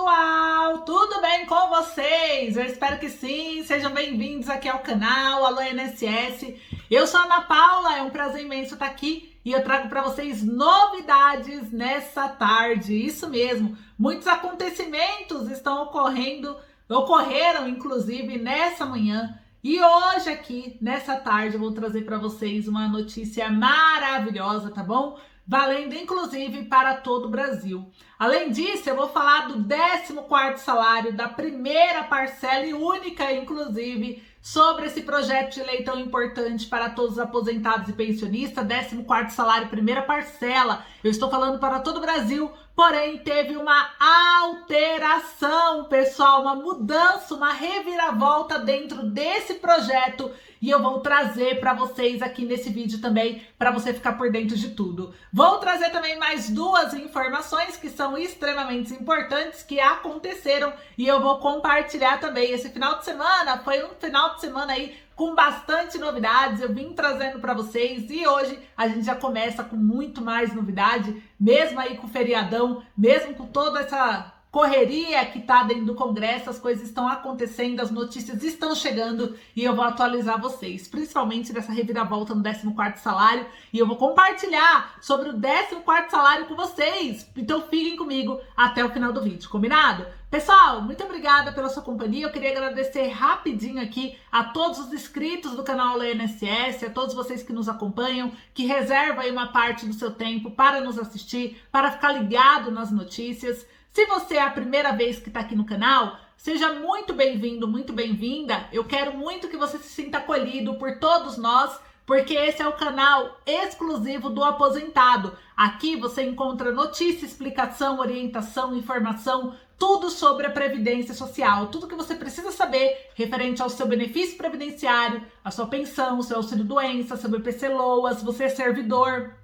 pessoal, tudo bem com vocês? Eu espero que sim, sejam bem-vindos aqui ao canal Alô INSS. Eu sou a Ana Paula, é um prazer imenso estar aqui e eu trago para vocês novidades nessa tarde. Isso mesmo, muitos acontecimentos ocorreram inclusive nessa manhã. E hoje aqui, nessa tarde, eu vou trazer para vocês uma notícia maravilhosa, tá bom? Valendo inclusive para todo o Brasil. Além disso, eu vou falar do 14º salário, da primeira parcela e única, inclusive, sobre esse projeto de lei tão importante para todos os aposentados e pensionistas, 14º salário, primeira parcela. Eu estou falando para todo o Brasil, porém teve uma alteração, pessoal, uma mudança, uma reviravolta dentro desse projeto e eu vou trazer para vocês aqui nesse vídeo também, para você ficar por dentro de tudo. Vou trazer também mais duas informações que são extremamente importantes que aconteceram e eu vou compartilhar também. Esse final de semana foi um final de semana aí com bastante novidades, eu vim trazendo para vocês e hoje a gente já começa com muito mais novidade, mesmo aí com o feriadão, mesmo com toda essa correria que tá dentro do Congresso, as coisas estão acontecendo, as notícias estão chegando e eu vou atualizar vocês, principalmente dessa reviravolta no 14º salário e eu vou compartilhar sobre o 14º salário com vocês, então fiquem comigo até o final do vídeo, combinado? Pessoal, muito obrigada pela sua companhia, eu queria agradecer rapidinho aqui a todos os inscritos do canal Alô INSS, a todos vocês que nos acompanham, que reservam aí uma parte do seu tempo para nos assistir, para ficar ligado nas notícias. Se você é a primeira vez que está aqui no canal, seja muito bem-vindo, muito bem-vinda. Eu quero muito que você se sinta acolhido por todos nós, porque esse é o canal exclusivo do aposentado. Aqui você encontra notícia, explicação, orientação, informação, tudo sobre a Previdência Social. Tudo que você precisa saber referente ao seu benefício previdenciário, a sua pensão, o seu auxílio-doença, seu BPC-LOAS, se você é servidor,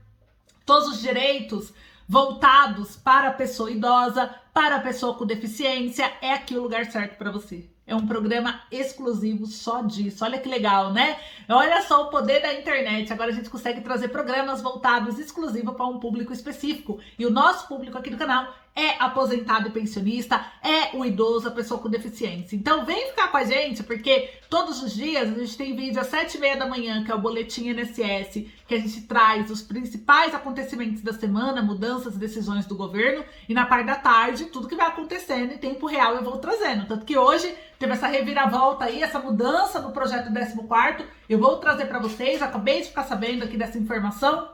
todos os direitos voltados para a pessoa idosa, para a pessoa com deficiência, é aqui o lugar certo para você. É um programa exclusivo só disso. Olha que legal, né? Olha só o poder da internet. Agora a gente consegue trazer programas voltados exclusivos para um público específico. E o nosso público aqui do canal é aposentado e pensionista, é o idoso, a pessoa com deficiência. Então vem ficar com a gente, porque todos os dias a gente tem vídeo às 7h30 da manhã, que é o Boletim INSS, que a gente traz os principais acontecimentos da semana, mudanças e decisões do governo, e na parte da tarde, tudo que vai acontecendo em tempo real eu vou trazendo. Tanto que hoje teve essa reviravolta aí, essa mudança no projeto 14º, eu vou trazer para vocês, acabei de ficar sabendo aqui dessa informação,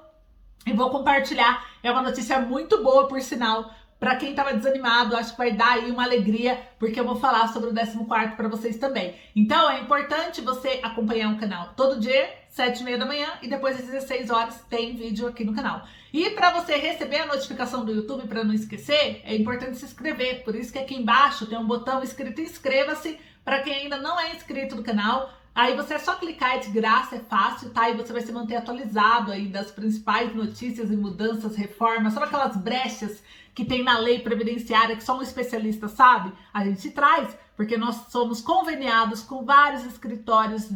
e vou compartilhar. É uma notícia muito boa, por sinal. Para quem estava desanimado, acho que vai dar aí uma alegria, porque eu vou falar sobre o 14º para vocês também. Então, é importante você acompanhar o canal todo dia, 7h30 da manhã, e depois às 16 horas tem vídeo aqui no canal. E para você receber a notificação do YouTube, para não esquecer, é importante se inscrever. Por isso que aqui embaixo tem um botão escrito inscreva-se, para quem ainda não é inscrito no canal. Aí você é só clicar, é de graça, é fácil, tá? E você vai se manter atualizado aí das principais notícias e mudanças, reformas, sabe aquelas brechas que tem na lei previdenciária que só um especialista sabe? A gente traz, porque nós somos conveniados com vários escritórios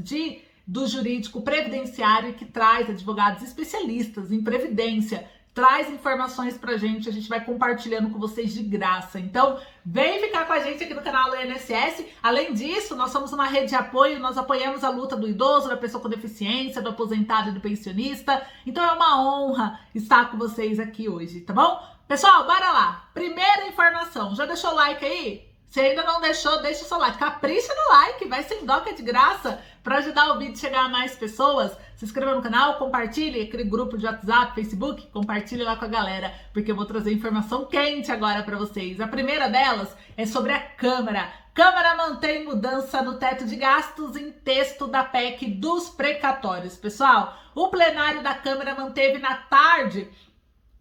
do jurídico previdenciário que traz advogados especialistas em previdência, traz informações pra gente, a gente vai compartilhando com vocês de graça. Então, vem ficar com a gente aqui no canal INSS. Além disso, nós somos uma rede de apoio, nós apoiamos a luta do idoso, da pessoa com deficiência, do aposentado e do pensionista. Então é uma honra estar com vocês aqui hoje, tá bom? Pessoal, bora lá. Primeira informação, já deixou o like aí? Se ainda não deixou, deixa o seu like. Capricha no like, vai sem dó, que é de graça, para ajudar o vídeo a chegar a mais pessoas. Se inscreva no canal, compartilhe aquele grupo de WhatsApp, Facebook, compartilhe lá com a galera, porque eu vou trazer informação quente agora para vocês. A primeira delas é sobre a Câmara. Câmara mantém mudança no teto de gastos em texto da PEC dos precatórios. Pessoal, o plenário da Câmara manteve na tarde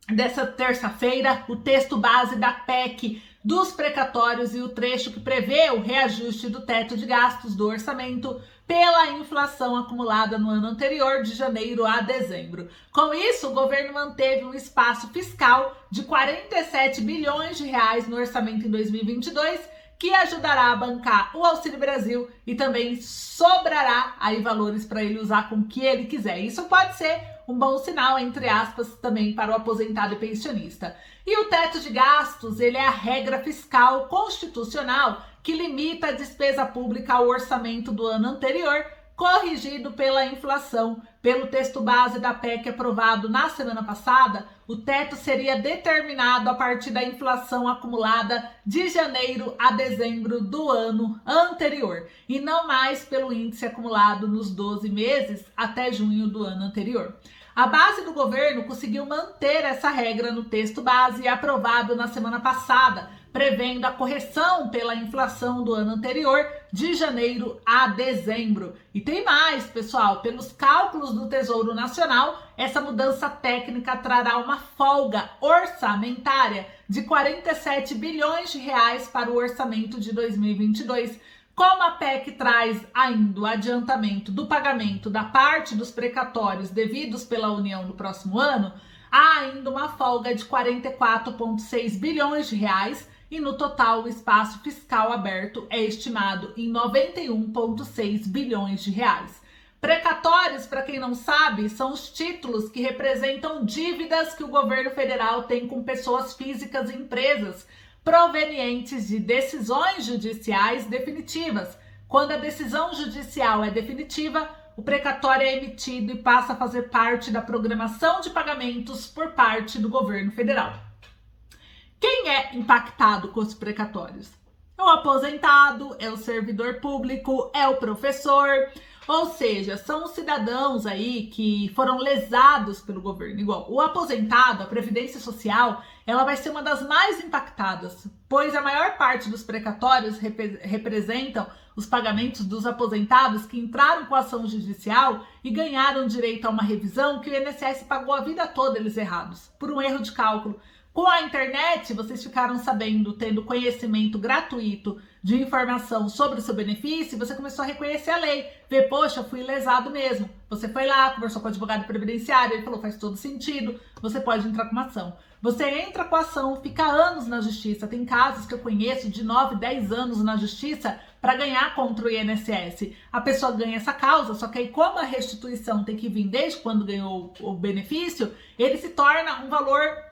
dessa terça-feira o texto base da PEC dos precatórios e o trecho que prevê o reajuste do teto de gastos do orçamento pela inflação acumulada no ano anterior, de janeiro a dezembro. Com isso, o governo manteve um espaço fiscal de 47 bilhões de reais no orçamento em 2022, que ajudará a bancar o Auxílio Brasil e também sobrará aí valores para ele usar com o que ele quiser. Isso pode ser um bom sinal, entre aspas, também para o aposentado e pensionista. E o teto de gastos, ele é a regra fiscal constitucional que limita a despesa pública ao orçamento do ano anterior, corrigido pela inflação. Pelo texto base da PEC aprovado na semana passada, o teto seria determinado a partir da inflação acumulada de janeiro a dezembro do ano anterior, e não mais pelo índice acumulado nos 12 meses até junho do ano anterior. A base do governo conseguiu manter essa regra no texto base aprovado na semana passada, prevendo a correção pela inflação do ano anterior, de janeiro a dezembro. E tem mais, pessoal, pelos cálculos do Tesouro Nacional, essa mudança técnica trará uma folga orçamentária de 47 bilhões de reais para o orçamento de 2022. Como a PEC traz ainda o adiantamento do pagamento da parte dos precatórios devidos pela União no próximo ano, há ainda uma folga de 44,6 bilhões de reais, e no total o espaço fiscal aberto é estimado em 91,6 bilhões de reais. Precatórios, para quem não sabe, são os títulos que representam dívidas que o governo federal tem com pessoas físicas e empresas provenientes de decisões judiciais definitivas. Quando a decisão judicial é definitiva, o precatório é emitido e passa a fazer parte da programação de pagamentos por parte do governo federal. Quem é impactado com os precatórios? É o aposentado, é o servidor público, é o professor, ou seja, são os cidadãos aí que foram lesados pelo governo. Igual o aposentado, a Previdência Social, ela vai ser uma das mais impactadas, pois a maior parte dos precatórios representam os pagamentos dos aposentados que entraram com a ação judicial e ganharam direito a uma revisão que o INSS pagou a vida toda eles errados, por um erro de cálculo. Com a internet, vocês ficaram sabendo, tendo conhecimento gratuito de informação sobre o seu benefício, você começou a reconhecer a lei. Ver, poxa, eu fui lesado mesmo. Você foi lá, conversou com o advogado previdenciário, ele falou, faz todo sentido, você pode entrar com uma ação. Você entra com a ação, fica anos na justiça. Tem casos que eu conheço de 9, 10 anos na justiça para ganhar contra o INSS. A pessoa ganha essa causa, só que aí como a restituição tem que vir desde quando ganhou o benefício, ele se torna um valor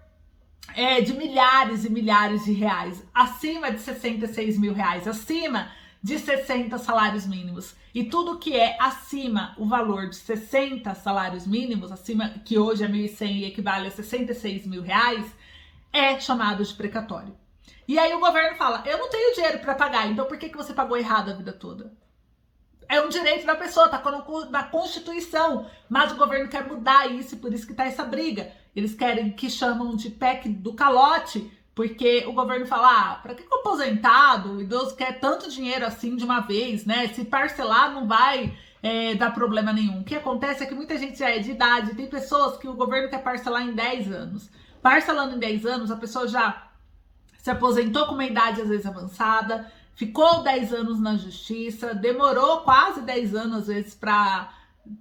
de milhares e milhares de reais, acima de 66 mil reais, acima de 60 salários mínimos. E tudo que é acima o valor de 60 salários mínimos, acima que hoje é 1.100 e equivale a 66 mil reais, é chamado de precatório. E aí o governo fala, eu não tenho dinheiro para pagar, então por que você pagou errado a vida toda? É um direito da pessoa, tá na Constituição, mas o governo quer mudar isso, por isso que tá essa briga. Eles querem, que chamam de PEC do calote, porque o governo fala, para que o aposentado, o idoso quer tanto dinheiro assim de uma vez, né? Se parcelar não vai dar problema nenhum. O que acontece é que muita gente já é de idade, tem pessoas que o governo quer parcelar em 10 anos. Parcelando em 10 anos, a pessoa já se aposentou com uma idade às vezes avançada, ficou 10 anos na justiça, demorou quase 10 anos às vezes para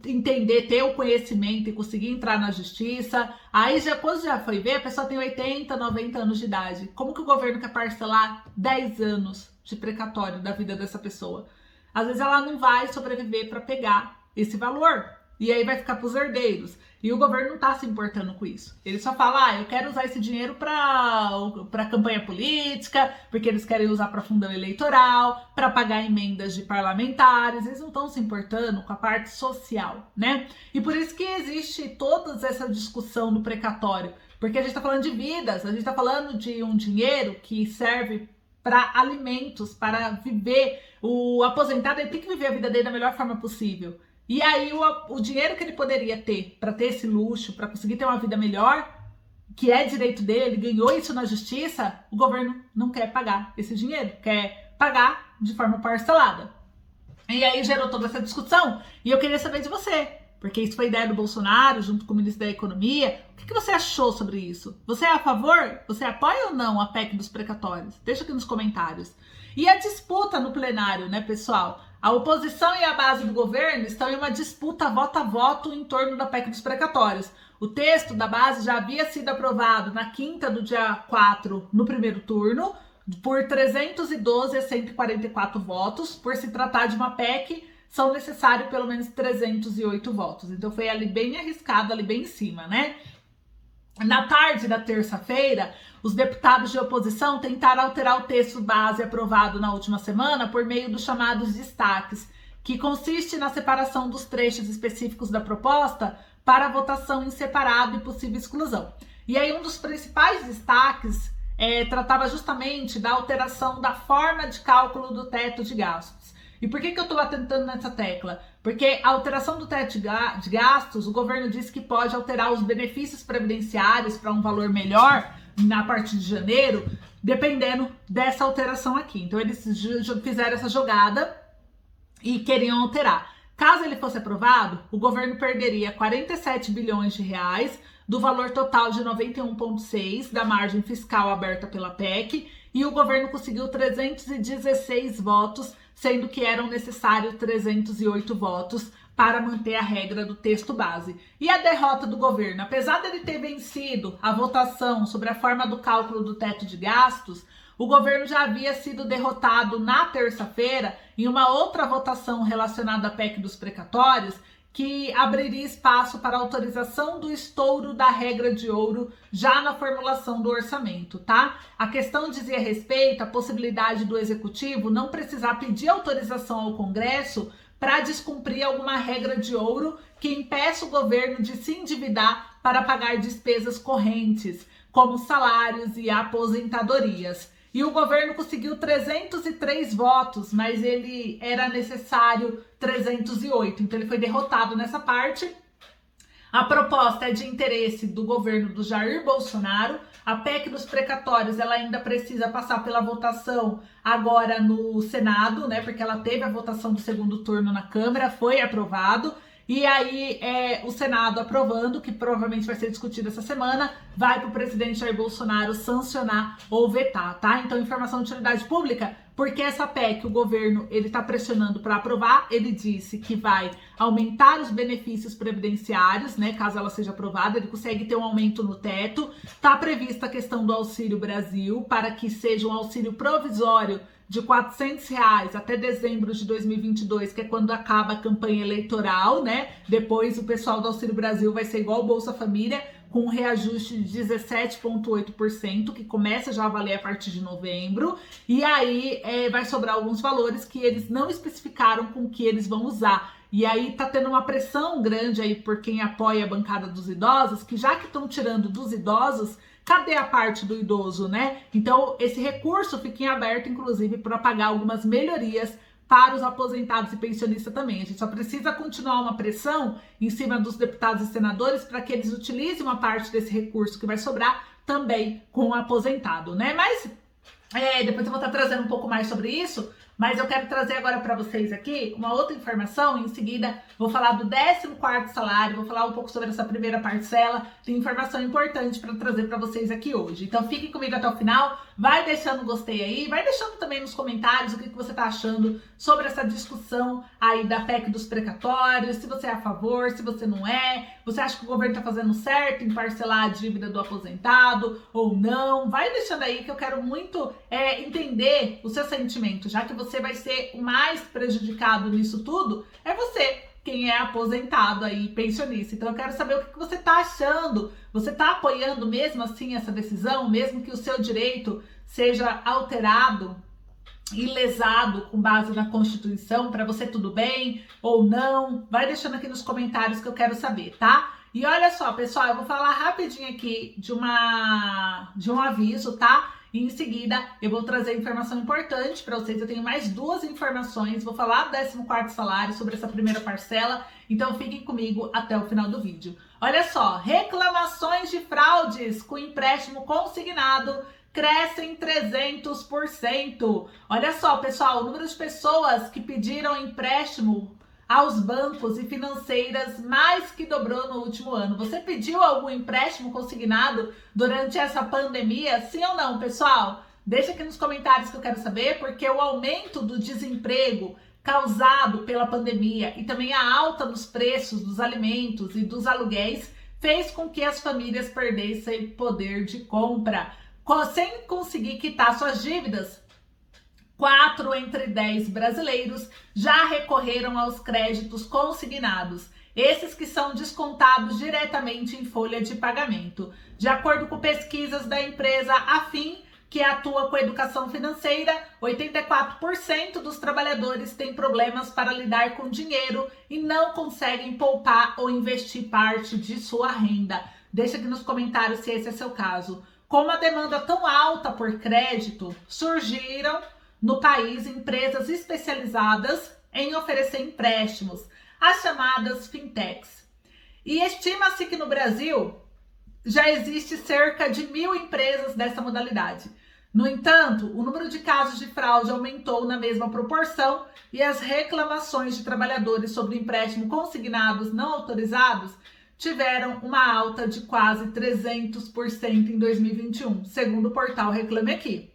entender, ter o conhecimento e conseguir entrar na justiça. Aí quando já foi ver, a pessoa tem 80, 90 anos de idade. Como que o governo quer parcelar 10 anos de precatório da vida dessa pessoa? Às vezes ela não vai sobreviver para pegar esse valor. E aí vai ficar para os herdeiros. E o governo não está se importando com isso. Ele só fala, eu quero usar esse dinheiro para campanha política, porque eles querem usar para fundão eleitoral, para pagar emendas de parlamentares. Eles não estão se importando com a parte social, né? E por isso que existe toda essa discussão do precatório. Porque a gente está falando de vidas, a gente está falando de um dinheiro que serve para alimentos, para viver. O aposentado ele tem que viver a vida dele da melhor forma possível. E aí o dinheiro que ele poderia ter para ter esse luxo, para conseguir ter uma vida melhor, que é direito dele, ganhou isso na justiça, o governo não quer pagar esse dinheiro, quer pagar de forma parcelada. E aí gerou toda essa discussão e eu queria saber de você, porque isso foi ideia do Bolsonaro junto com o ministro da Economia. O que você achou sobre isso? Você é a favor? Você apoia ou não a PEC dos precatórios? Deixa aqui nos comentários. E a disputa no plenário, né, pessoal? A oposição e a base do governo estão em uma disputa voto a voto em torno da PEC dos precatórios. O texto da base já havia sido aprovado na quinta do dia 4, no primeiro turno, por 312 a 144 votos, por se tratar de uma PEC são necessários pelo menos 308 votos. Então foi ali bem arriscado, ali bem em cima, né? Na tarde da terça-feira, os deputados de oposição tentaram alterar o texto base aprovado na última semana por meio dos chamados destaques, que consiste na separação dos trechos específicos da proposta para votação em separado e possível exclusão. E aí um dos principais destaques tratava justamente da alteração da forma de cálculo do teto de gastos. E por que eu estou atentando nessa tecla? Porque a alteração do teto de gastos, o governo disse que pode alterar os benefícios previdenciários para um valor melhor a partir de janeiro, dependendo dessa alteração aqui. Então eles fizeram essa jogada e queriam alterar. Caso ele fosse aprovado, o governo perderia 47 bilhões de reais do valor total de 91,6 da margem fiscal aberta pela PEC, e o governo conseguiu 316 votos, sendo que eram necessários 308 votos para manter a regra do texto base. E a derrota do governo, apesar dele ter vencido a votação sobre a forma do cálculo do teto de gastos, o governo já havia sido derrotado na terça-feira em uma outra votação relacionada à PEC dos precatórios, que abriria espaço para a autorização do estouro da regra de ouro já na formulação do orçamento, tá? A questão dizia respeito à possibilidade do executivo não precisar pedir autorização ao Congresso para descumprir alguma regra de ouro que impeça o governo de se endividar para pagar despesas correntes, como salários e aposentadorias. E o governo conseguiu 303 votos, mas ele era necessário 308. Então ele foi derrotado nessa parte. A proposta é de interesse do governo do Jair Bolsonaro. A PEC dos precatórios, ela ainda precisa passar pela votação agora no Senado, né? Porque ela teve a votação do segundo turno na Câmara, foi aprovado. E aí, o Senado aprovando, que provavelmente vai ser discutido essa semana, vai para o presidente Jair Bolsonaro sancionar ou vetar, tá? Então, informação de utilidade pública, porque essa PEC, o governo, ele está pressionando para aprovar, ele disse que vai aumentar os benefícios previdenciários, né? Caso ela seja aprovada, ele consegue ter um aumento no teto. Está prevista a questão do Auxílio Brasil, para que seja um auxílio provisório de R$400 até dezembro de 2022, que é quando acaba a campanha eleitoral, né? Depois o pessoal do Auxílio Brasil vai ser igual o Bolsa Família, com um reajuste de 17,8%, que começa já a valer a partir de novembro. E aí vai sobrar alguns valores que eles não especificaram com que eles vão usar. E aí tá tendo uma pressão grande aí por quem apoia a bancada dos idosos, que já que estão tirando dos idosos, cadê a parte do idoso, né? Então, esse recurso fica em aberto, inclusive, para pagar algumas melhorias para os aposentados e pensionistas também. A gente só precisa continuar uma pressão em cima dos deputados e senadores para que eles utilizem uma parte desse recurso que vai sobrar também com o aposentado, né? Mas depois eu vou estar trazendo um pouco mais sobre isso, mas eu quero trazer agora para vocês aqui uma outra informação. Em seguida, vou falar do 14º salário, vou falar um pouco sobre essa primeira parcela. Tem informação importante para trazer para vocês aqui hoje. Então fiquem comigo até o final, vai deixando o gostei aí, vai deixando também nos comentários o que você está achando sobre essa discussão aí da PEC dos precatórios, se você é a favor, se você não é, você acha que o governo está fazendo certo em parcelar a dívida do aposentado ou não. Vai deixando aí que eu quero muito entender o seu sentimento, já que você vai ser o mais prejudicado nisso tudo, é você, quem é aposentado aí, pensionista. Então eu quero saber o que você está achando. Você está apoiando mesmo assim essa decisão, mesmo que o seu direito seja alterado e lesado com base na Constituição? Para você tudo bem ou não? Vai deixando aqui nos comentários que eu quero saber, tá? E olha só, pessoal, eu vou falar rapidinho aqui de um aviso, tá? E em seguida, eu vou trazer informação importante para vocês. Eu tenho mais duas informações. Vou falar do 14º salário, sobre essa primeira parcela. Então, fiquem comigo até o final do vídeo. Olha só, reclamações de fraudes com empréstimo consignado crescem 300%. Olha só, pessoal, o número de pessoas que pediram empréstimo aos bancos e financeiras mais que dobrou no último ano. Você pediu algum empréstimo consignado durante essa pandemia? Sim ou não, pessoal? Deixa aqui nos comentários que eu quero saber, porque o aumento do desemprego causado pela pandemia e também a alta nos preços dos alimentos e dos aluguéis fez com que as famílias perdessem poder de compra, sem conseguir quitar suas dívidas 4 entre 10 brasileiros já recorreram aos créditos consignados, esses que são descontados diretamente em folha de pagamento. De acordo com pesquisas da empresa Afin, que atua com educação financeira, 84% dos trabalhadores têm problemas para lidar com dinheiro e não conseguem poupar ou investir parte de sua renda. Deixa aqui nos comentários se esse é seu caso. Com uma demanda tão alta por crédito, surgiram no país empresas especializadas em oferecer empréstimos, as chamadas fintechs. E estima-se que no Brasil já existe cerca de 1.000 empresas dessa modalidade. No entanto, o número de casos de fraude aumentou na mesma proporção e as reclamações de trabalhadores sobre empréstimos consignados não autorizados tiveram uma alta de quase 300% em 2021, segundo o portal Reclame Aqui.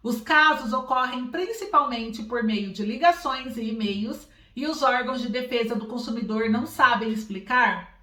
Os casos ocorrem principalmente por meio de ligações e e-mails e os órgãos de defesa do consumidor não sabem explicar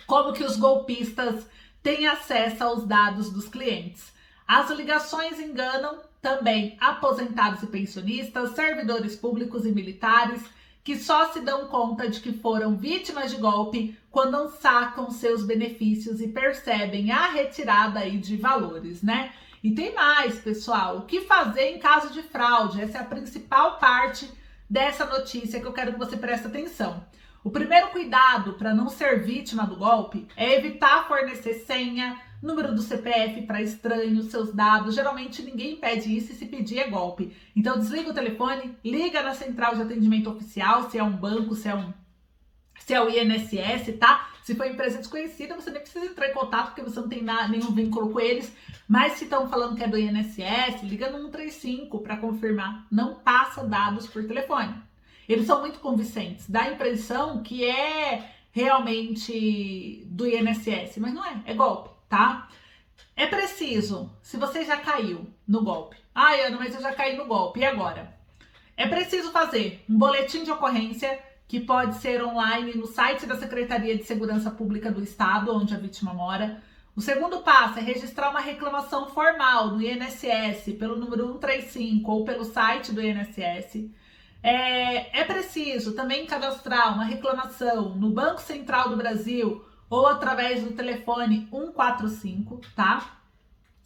como que os golpistas têm acesso aos dados dos clientes. As ligações enganam também aposentados e pensionistas, servidores públicos e militares, que só se dão conta de que foram vítimas de golpe quando sacam seus benefícios e percebem a retirada aí de valores, né? E tem mais, pessoal, o que fazer em caso de fraude? Essa é a principal parte dessa notícia que eu quero que você preste atenção. O primeiro cuidado para não ser vítima do golpe é evitar fornecer senha, número do CPF para estranhos, seus dados. Geralmente ninguém pede isso e se pedir é golpe. Então desliga o telefone, liga na central de atendimento oficial, se é um banco, se é o INSS, tá? Se for empresa desconhecida, você nem precisa entrar em contato porque você não tem nenhum vínculo com eles. Mas se estão falando que é do INSS, liga no 135 para confirmar. Não passa dados por telefone. Eles são muito convincentes. Dá a impressão que é realmente do INSS, mas não é. É golpe, tá? É preciso, se você já caiu no golpe. Ai, Ana, mas eu já caí no golpe. E agora? É preciso fazer um boletim de ocorrência que pode ser online no site da Secretaria de Segurança Pública do Estado, onde a vítima mora. O segundo passo é registrar uma reclamação formal no INSS pelo número 135 ou pelo site do INSS. É preciso também cadastrar uma reclamação no Banco Central do Brasil ou através do telefone 145, tá?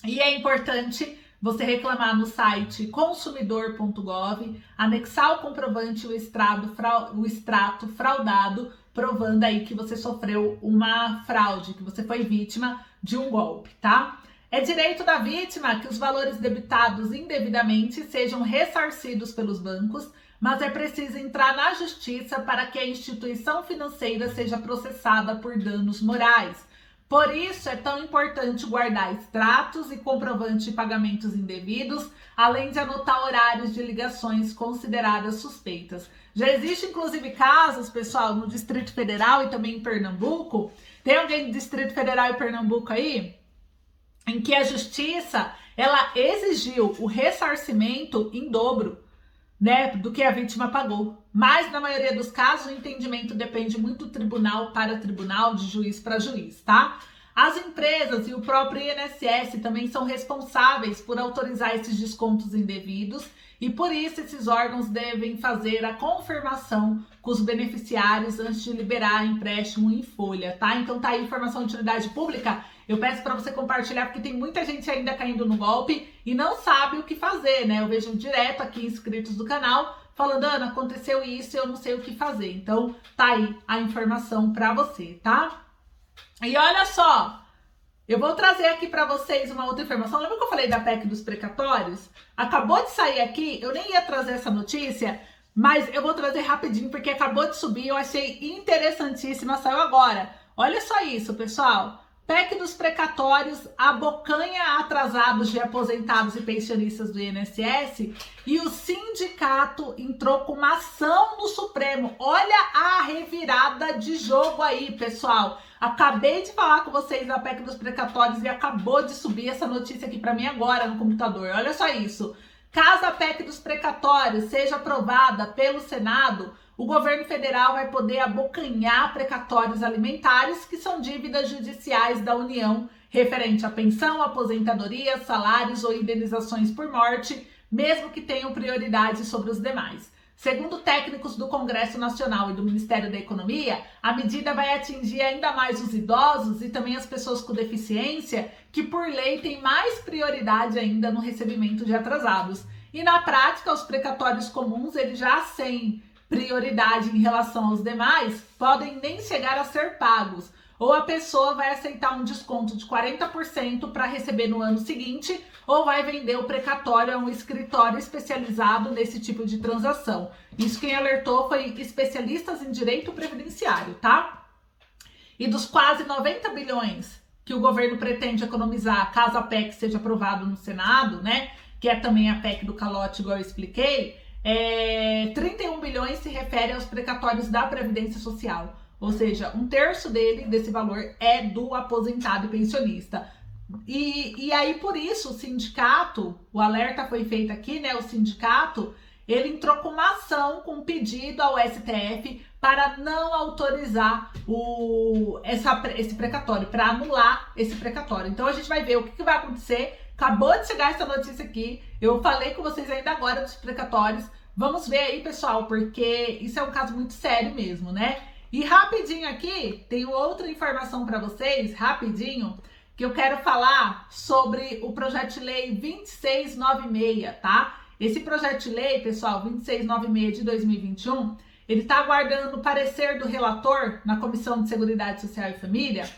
E é importante você reclamar no site consumidor.gov, anexar o comprovante e o extrato fraudado, provando aí que você sofreu uma fraude, que você foi vítima de um golpe, tá? É direito da vítima que os valores debitados indevidamente sejam ressarcidos pelos bancos, mas é preciso entrar na justiça para que a instituição financeira seja processada por danos morais. Por isso, é tão importante guardar extratos e comprovantes de pagamentos indevidos, além de anotar horários de ligações consideradas suspeitas. Já existem, inclusive, casos, pessoal, no Distrito Federal e também em Pernambuco. Tem alguém do Distrito Federal e Pernambuco aí? Em que a justiça, ela exigiu o ressarcimento em dobro, né, do que a vítima pagou. Mas, na maioria dos casos, o entendimento depende muito do tribunal para tribunal, de juiz para juiz, tá? As empresas e o próprio INSS também são responsáveis por autorizar esses descontos indevidos e, por isso, esses órgãos devem fazer a confirmação com os beneficiários antes de liberar empréstimo em folha, tá? Então, tá aí informação de utilidade pública. Eu peço para você compartilhar, porque tem muita gente ainda caindo no golpe e não sabe o que fazer, né? Eu vejo direto aqui inscritos do canal falando, Ana, aconteceu isso e eu não sei o que fazer. Então, tá aí a informação para você, tá? E olha só, eu vou trazer aqui para vocês uma outra informação. Lembra que eu falei da PEC dos precatórios? Acabou de sair aqui, eu nem ia trazer essa notícia, mas eu vou trazer rapidinho porque acabou de subir, eu achei interessantíssima, saiu agora. Olha só isso, pessoal. PEC dos precatórios abocanha atrasados de aposentados e pensionistas do INSS e o sindicato entrou com uma ação no Supremo. Olha a revirada de jogo aí, pessoal. Acabei de falar com vocês da PEC dos precatórios e acabou de subir essa notícia aqui para mim agora no computador. Olha só isso. Caso a PEC dos precatórios seja aprovada pelo Senado, o governo federal vai poder abocanhar precatórios alimentares, que são dívidas judiciais da União referente à pensão, aposentadoria, salários ou indenizações por morte, mesmo que tenham prioridade sobre os demais. Segundo técnicos do Congresso Nacional e do Ministério da Economia, a medida vai atingir ainda mais os idosos e também as pessoas com deficiência, que por lei têm mais prioridade ainda no recebimento de atrasados. E na prática, os precatórios comuns, eles já sem prioridade em relação aos demais, podem nem chegar a ser pagos. Ou a pessoa vai aceitar um desconto de 40% para receber no ano seguinte, ou vai vender o precatório a um escritório especializado nesse tipo de transação. Isso quem alertou foi especialistas em direito previdenciário, tá? E dos quase 90 bilhões que o governo pretende economizar caso a PEC seja aprovada no Senado, né? Que é também a PEC do calote, igual eu expliquei, 31 bilhões se refere aos precatórios da Previdência Social. Ou seja, 1/3 desse valor é do aposentado e pensionista. E aí, por isso, o sindicato, o alerta foi feito aqui, né? O sindicato, ele entrou com uma ação, com um pedido ao STF para não autorizar esse precatório, para anular esse precatório. Então, a gente vai ver o que vai acontecer. Acabou de chegar essa notícia aqui, eu falei com vocês ainda agora dos precatórios. Vamos ver aí, pessoal, porque isso é um caso muito sério mesmo, né? E rapidinho aqui, tenho outra informação para vocês, rapidinho, que eu quero falar sobre o projeto de lei 2696, tá? Esse projeto de lei, pessoal, 2696 de 2021, ele está aguardando o parecer do relator na Comissão de Seguridade Social e Família.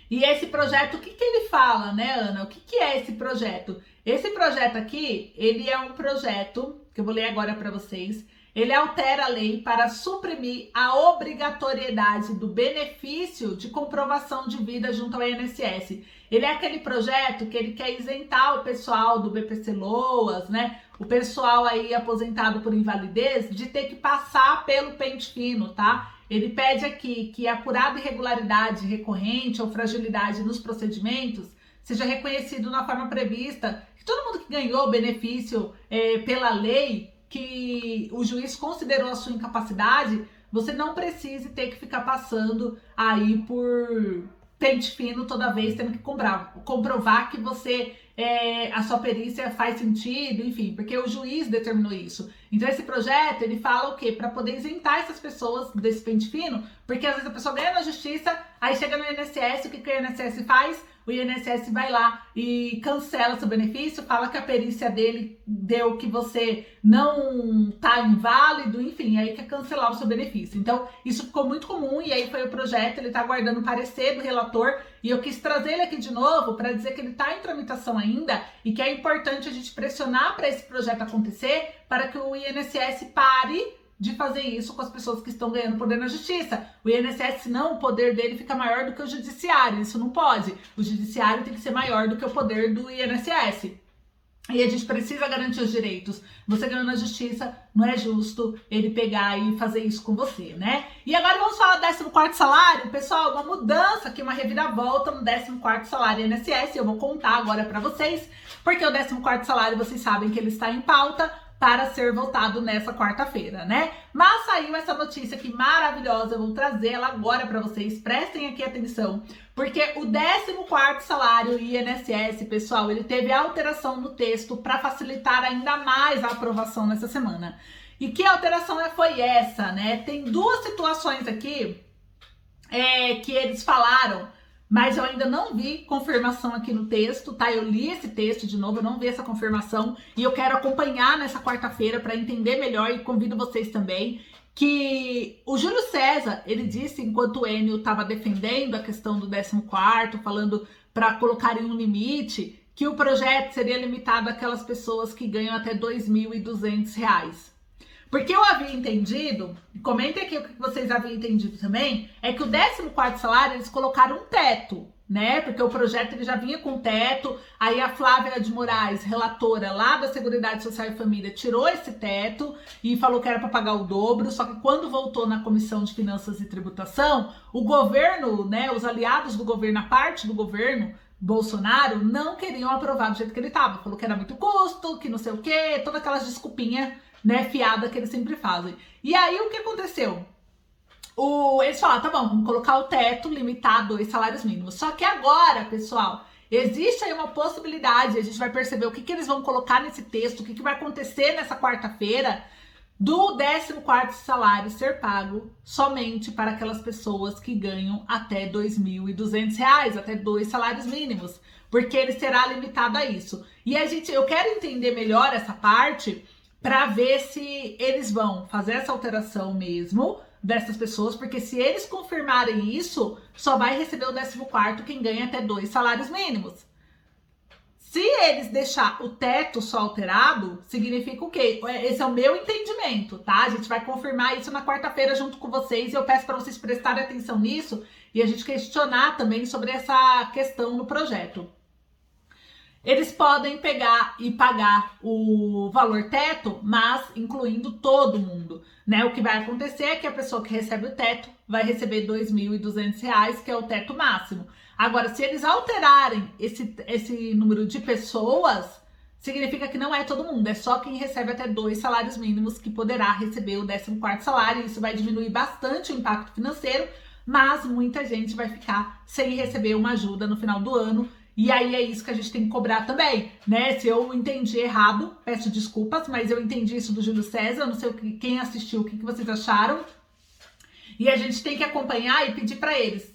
E esse projeto, o que ele fala, né, Ana? O que é esse projeto? Esse projeto aqui, ele é um projeto, que eu vou ler agora para vocês. Ele altera a lei para suprimir a obrigatoriedade do benefício de comprovação de vida junto ao INSS. Ele é aquele projeto que ele quer isentar o pessoal do BPC-Loas, né? O pessoal aí aposentado por invalidez, de ter que passar pelo pente fino, tá? Ele pede aqui que apurada irregularidade recorrente ou fragilidade nos procedimentos seja reconhecido na forma prevista, que todo mundo que ganhou o benefício pela lei, que o juiz considerou a sua incapacidade, você não precise ter que ficar passando aí por pente fino toda vez, tendo que comprovar que você a sua perícia faz sentido, enfim, porque o juiz determinou isso. Então esse projeto, ele fala o quê? Para poder isentar essas pessoas desse pente fino, porque às vezes a pessoa ganha na justiça, aí chega no INSS, o que o INSS faz? O INSS vai lá e cancela seu benefício, fala que a perícia dele deu que você não tá inválido, enfim, aí quer cancelar o seu benefício. Então, isso ficou muito comum e aí foi o projeto, ele tá aguardando o parecer do relator e eu quis trazer ele aqui de novo para dizer que ele tá em tramitação ainda e que é importante a gente pressionar para esse projeto acontecer para que o INSS pare de fazer isso com as pessoas que estão ganhando poder na justiça. O INSS, senão, o poder dele fica maior do que o judiciário. Isso não pode. O judiciário tem que ser maior do que o poder do INSS. E a gente precisa garantir os direitos. Você ganhando na justiça, não é justo ele pegar e fazer isso com você, né? E agora vamos falar do 14º salário. Pessoal, uma mudança aqui, uma reviravolta no 14º salário INSS. Eu vou contar agora para vocês, porque o 14º salário, vocês sabem que ele está em pauta para ser votado nessa quarta-feira, né? Mas saiu essa notícia aqui maravilhosa, eu vou trazer ela agora para vocês, prestem aqui atenção, porque o 14º salário INSS, pessoal, ele teve alteração no texto para facilitar ainda mais a aprovação nessa semana. E que alteração foi essa, né? Tem duas situações aqui que eles falaram, mas eu ainda não vi confirmação aqui no texto, tá? Eu li esse texto de novo, eu não vi essa confirmação e eu quero acompanhar nessa quarta-feira para entender melhor e convido vocês também que o Júlio César, ele disse, enquanto o Enio estava defendendo a questão do 14º, falando para colocarem um limite, que o projeto seria limitado àquelas pessoas que ganham até R$ 2.200. Porque eu havia entendido, comentem aqui o que vocês haviam entendido também, é que o 14º salário eles colocaram um teto, né? Porque o projeto ele já vinha com teto, aí a Flávia de Moraes, relatora lá da Seguridade Social e Família, tirou esse teto e falou que era para pagar o dobro, só que quando voltou na Comissão de Finanças e Tributação, o governo, né, os aliados do governo, a parte do governo, Bolsonaro, não queriam aprovar do jeito que ele estava, falou que era muito custo, que não sei o quê, todas aquelas desculpinhas, né, fiada que eles sempre fazem. E aí o que aconteceu? Eles falaram, tá bom, vamos colocar o teto limitado a 2 salários mínimos. Só que agora, pessoal, existe aí uma possibilidade, a gente vai perceber o que eles vão colocar nesse texto, o que vai acontecer nessa quarta-feira, do 14º salário ser pago somente para aquelas pessoas que ganham até R$ 2.200, até 2 salários mínimos, porque ele será limitado a isso. E eu quero entender melhor essa parte para ver se eles vão fazer essa alteração mesmo dessas pessoas, porque se eles confirmarem isso, só vai receber o 14º quem ganha até 2 salários mínimos. Se eles deixar o teto só alterado, significa o quê? Esse é o meu entendimento, tá? A gente vai confirmar isso na quarta-feira junto com vocês e eu peço para vocês prestarem atenção nisso e a gente questionar também sobre essa questão no projeto. Eles podem pegar e pagar o valor teto, mas incluindo todo mundo, né? O que vai acontecer é que a pessoa que recebe o teto vai receber R$ 2.200, que é o teto máximo. Agora, se eles alterarem esse número de pessoas, significa que não é todo mundo, é só quem recebe até 2 salários mínimos que poderá receber o 14º salário. Isso vai diminuir bastante o impacto financeiro, mas muita gente vai ficar sem receber uma ajuda no final do ano. E aí é isso que a gente tem que cobrar também, né? Se eu entendi errado, peço desculpas, mas eu entendi isso do Júlio César, eu não sei quem assistiu, o que vocês acharam. E a gente tem que acompanhar e pedir para eles,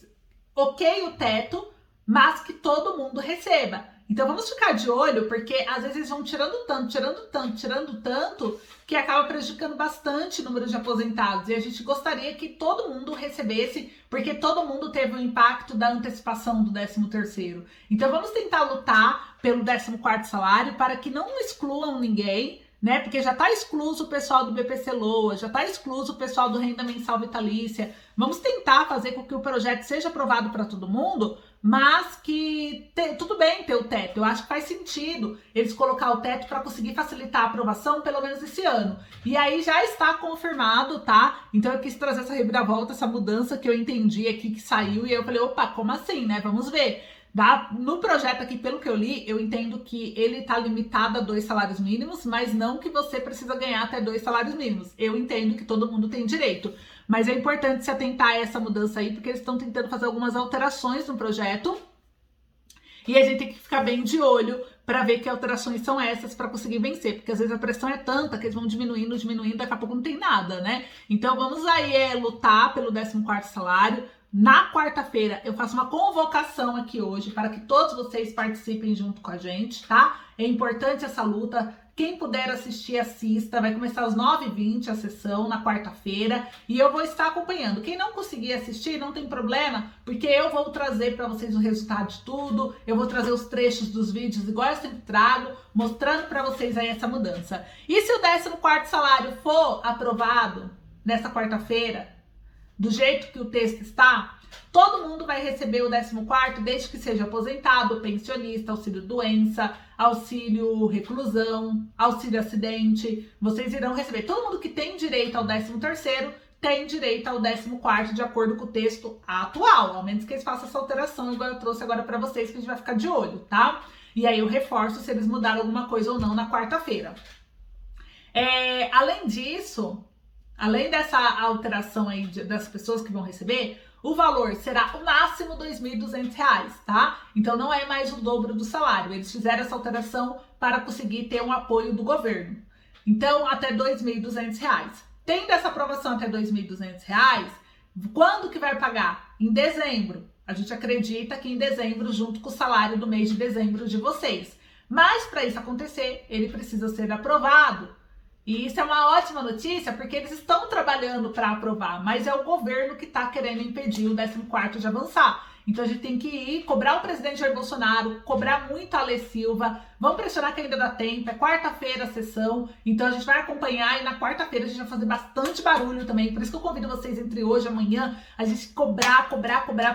ok o teto, mas que todo mundo receba. Então vamos ficar de olho, porque às vezes eles vão tirando tanto, que acaba prejudicando bastante o número de aposentados. E a gente gostaria que todo mundo recebesse, porque todo mundo teve o impacto da antecipação do 13º. Então vamos tentar lutar pelo 14º salário para que não excluam ninguém, né? Porque já está excluso o pessoal do BPC Loa, já está excluso o pessoal do Renda Mensal Vitalícia. Vamos tentar fazer com que o projeto seja aprovado para todo mundo, mas que tudo bem ter o teto. Eu acho que faz sentido eles colocar o teto para conseguir facilitar a aprovação, pelo menos esse ano. E aí já está confirmado, tá? Então eu quis trazer essa reviravolta, essa mudança que eu entendi aqui que saiu, e eu falei, opa, como assim, né? Vamos ver. No projeto aqui, pelo que eu li, eu entendo que ele está limitado a 2 salários mínimos, mas não que você precisa ganhar até 2 salários mínimos. Eu entendo que todo mundo tem direito. Mas é importante se atentar a essa mudança aí, porque eles estão tentando fazer algumas alterações no projeto. E a gente tem que ficar bem de olho para ver que alterações são essas para conseguir vencer. Porque às vezes a pressão é tanta que eles vão diminuindo, daqui a pouco não tem nada, né? Então vamos aí lutar pelo 14º salário. Na quarta-feira eu faço uma convocação aqui hoje para que todos vocês participem junto com a gente, tá? É importante essa luta. Quem puder assistir, assista. Vai começar às 9h20 a sessão na quarta-feira e eu vou estar acompanhando. Quem não conseguir assistir, não tem problema, porque eu vou trazer para vocês o resultado de tudo. Eu vou trazer os trechos dos vídeos, igual eu sempre trago, mostrando para vocês aí essa mudança. E se o 14º salário for aprovado nessa quarta-feira, do jeito que o texto está, todo mundo vai receber o 14º, desde que seja aposentado, pensionista, auxílio doença, auxílio reclusão, auxílio acidente. Vocês irão receber. Todo mundo que tem direito ao 13º tem direito ao 14º, de acordo com o texto atual, ao menos que eles façam essa alteração, igual eu trouxe agora para vocês, que a gente vai ficar de olho, tá? E aí eu reforço se eles mudaram alguma coisa ou não na quarta-feira. Além disso, além dessa alteração aí das pessoas que vão receber, o valor será o máximo R$ 2.200, tá? Então não é mais o dobro do salário. Eles fizeram essa alteração para conseguir ter um apoio do governo. Então, até R$ 2.200. Tendo essa aprovação até R$ 2.200, quando que vai pagar? Em dezembro. A gente acredita que em dezembro, junto com o salário do mês de dezembro de vocês. Mas para isso acontecer, ele precisa ser aprovado. E isso é uma ótima notícia, porque eles estão trabalhando para aprovar, mas é o governo que está querendo impedir o 14º de avançar. Então a gente tem que ir cobrar o presidente Jair Bolsonaro, cobrar muito a Ale Silva, vamos pressionar que ainda dá tempo, é quarta-feira a sessão, então a gente vai acompanhar e na quarta-feira a gente vai fazer bastante barulho também, por isso que eu convido vocês entre hoje e amanhã, a gente cobrar,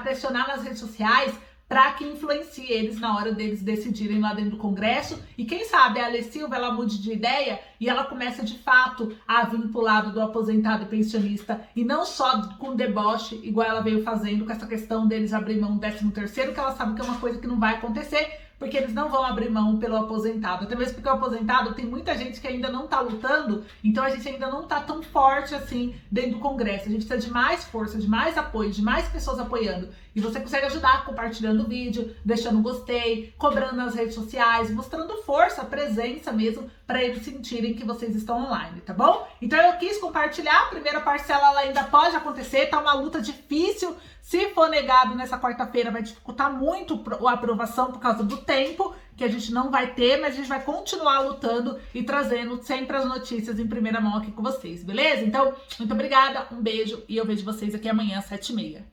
pressionar nas redes sociais, para que influencie eles na hora deles decidirem lá dentro do Congresso. E quem sabe a Ale Silva ela mude de ideia e ela começa de fato a vir pro lado do aposentado e pensionista e não só com deboche, igual ela veio fazendo com essa questão deles abrir mão do 13º, que ela sabe que é uma coisa que não vai acontecer, porque eles não vão abrir mão pelo aposentado. Até mesmo porque o aposentado tem muita gente que ainda não tá lutando, então a gente ainda não tá tão forte assim dentro do Congresso. A gente precisa de mais força, de mais apoio, de mais pessoas apoiando. E você consegue ajudar compartilhando o vídeo, deixando um gostei, cobrando nas redes sociais, mostrando força, presença mesmo, para eles sentirem que vocês estão online, tá bom? Então eu quis compartilhar, a primeira parcela ela ainda pode acontecer, tá uma luta difícil. Se for negado nessa quarta-feira, vai dificultar muito a aprovação por causa do tempo, que a gente não vai ter, mas a gente vai continuar lutando e trazendo sempre as notícias em primeira mão aqui com vocês, beleza? Então, muito obrigada, um beijo e eu vejo vocês aqui amanhã às 7h30.